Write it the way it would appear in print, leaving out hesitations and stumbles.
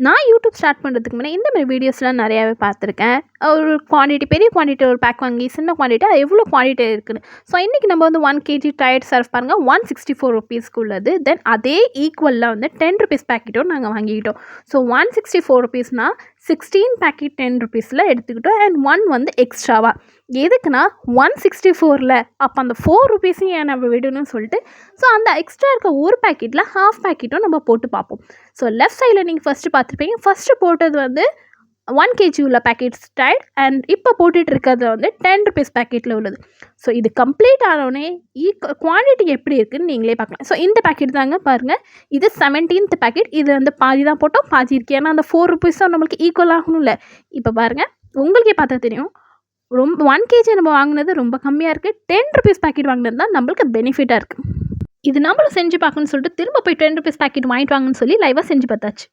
நான் YouTube start பண்ணுறதுக்கு முன்னாடி இந்த மாதிரி வீடியோஸ்லாம் நிறையாவே பார்த்துருக்கேன். ஒரு குவான்டிட்டி பெரிய குவான்டிட்டி ஒரு பேக் வாங்கி சின்ன குவான்டிட்டி அது எவ்வளோ குவான்டிட்டி இருக்குன்னு. ஸோ இன்றைக்கி நம்ம வந்து 1 kg டயர்ட் சர்ஃப் பாருங்கள் 164 ருபீஸ்க்கு உள்ளது. தென் அதே ஈக்குவலில் வந்து 10 ருபீஸ் பேக்கெட்டும் நாங்கள் வாங்கிக்கிட்டோம். ஸோ 164 ருபீஸ்னால் 16 பேக்கெட் 10 ருபீஸில் எடுத்துக்கிட்டோம். அண்ட் 1 வந்து எக்ஸ்ட்ராவாக எதுக்குன்னா 164ல் அப்போ அந்த 4 ருபீஸையும் ஏன் நம்ம விடணும்னு சொல்லிட்டு ஸோ அந்த எக்ஸ்ட்ரா இருக்க ஒரு பேக்கெட்டில் ஹாஃப் பேக்கெட்டும் நம்ம போட்டு பார்ப்போம். ஸோ லெஃப்ட் சைடில் நீங்கள் ஃபஸ்ட்டு பார்த்துருப்பீங்க. ஃபஸ்ட்டு போட்டது வந்து 1 kg உள்ள பேக்கெட் ஸ்டைல் அண்ட் இப்போ போட்டுட்டு இருக்கிறது வந்து 10 ருபீஸ் பேக்கெட்டில் உள்ளது. ஸோ இது கம்ப்ளீட் ஆனோடனே குவான்டிட்டி எப்படி இருக்குதுன்னு நீங்களே பார்க்கலாம். ஸோ இந்த பேக்கெட் தாங்க பாருங்கள், இது 17th பேக்கெட். இது வந்து பாதி தான் போட்டோம், பாதி இருக்குது. ஏன்னா அந்த 4 ருபீஸும் நம்மளுக்கு ஈக்குவல் ஆகணும்ல. இப்போ பாருங்கள், உங்களுக்கே பார்த்தா தெரியும், ரொம்ப 1 kg நம்ம வாங்கினது ரொம்ப கம்மியாக இருக்குது. 10 ருபீஸ் பேக்கெட் வாங்கினது தான் நம்மளுக்கு பெனிஃபிட்டாக இருக்குது. இது நம்மளும் செஞ்சு பார்க்கணும்னு சொல்லிட்டு திரும்ப போய் 10 ருபீஸ் பேக்கெட் வாங்கிட்டு வாங்கன்னு சொல்லி லைவாக செஞ்சு பார்த்தாச்சு.